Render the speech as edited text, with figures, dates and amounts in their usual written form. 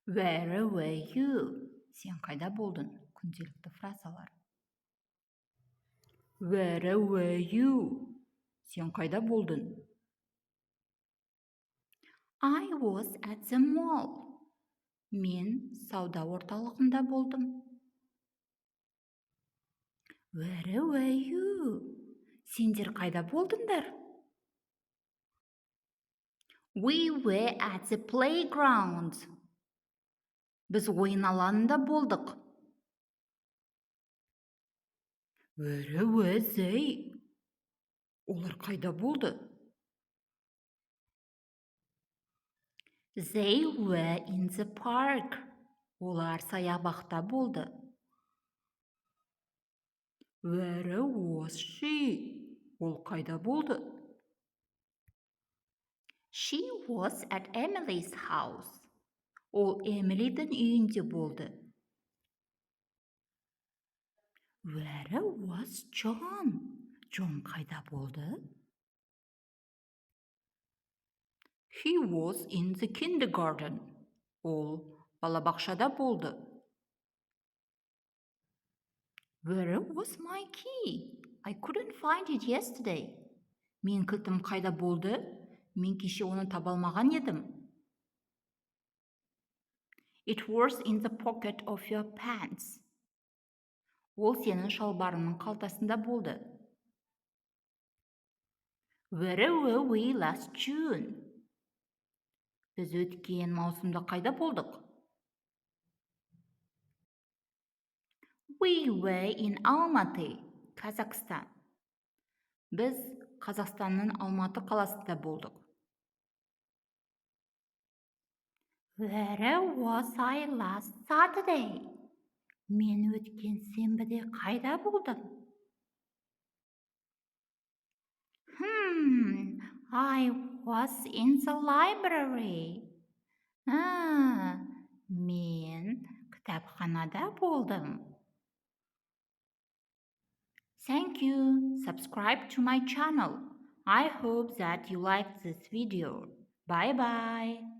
Where were you? Сен қайда болдың? Күнделікті фразалар. Where were you? Сен қайда болдың? I was at the mall. Мен сауда орталығында болдым. Where were you? Сендер қайда болдыңдар? We were at the playground. Біз ойын алаңында болдық. Where were they? Олар қайда болды? They were in the park. Олар саябақта болды. Where was she? Ол қайда болды? She was at Emily's house. Ол Эмилидің үйінде болды. Where was John? Джон қайда болды? He was in the kindergarten. Ол балабақшада болды. Where was my key? I couldn't find it yesterday. Мен кілтім қайда болды? Мен кеше оны таба алмаған едім. It was in the pocket of your pants. Ол сенің шалбарыңның қалтасында болды. Where were we last June? Біз өткен маусымда қайда болдық? We were in Almaty, Kazakhstan. Біз Қазақстанның Алматы қаласында болдық. Where was I last Saturday? Мен өткен сенбіде қайда болдым? I was in the library. Мен кітапханада болдым. Thank you. Subscribe to my channel. I hope that you liked this video. Bye bye.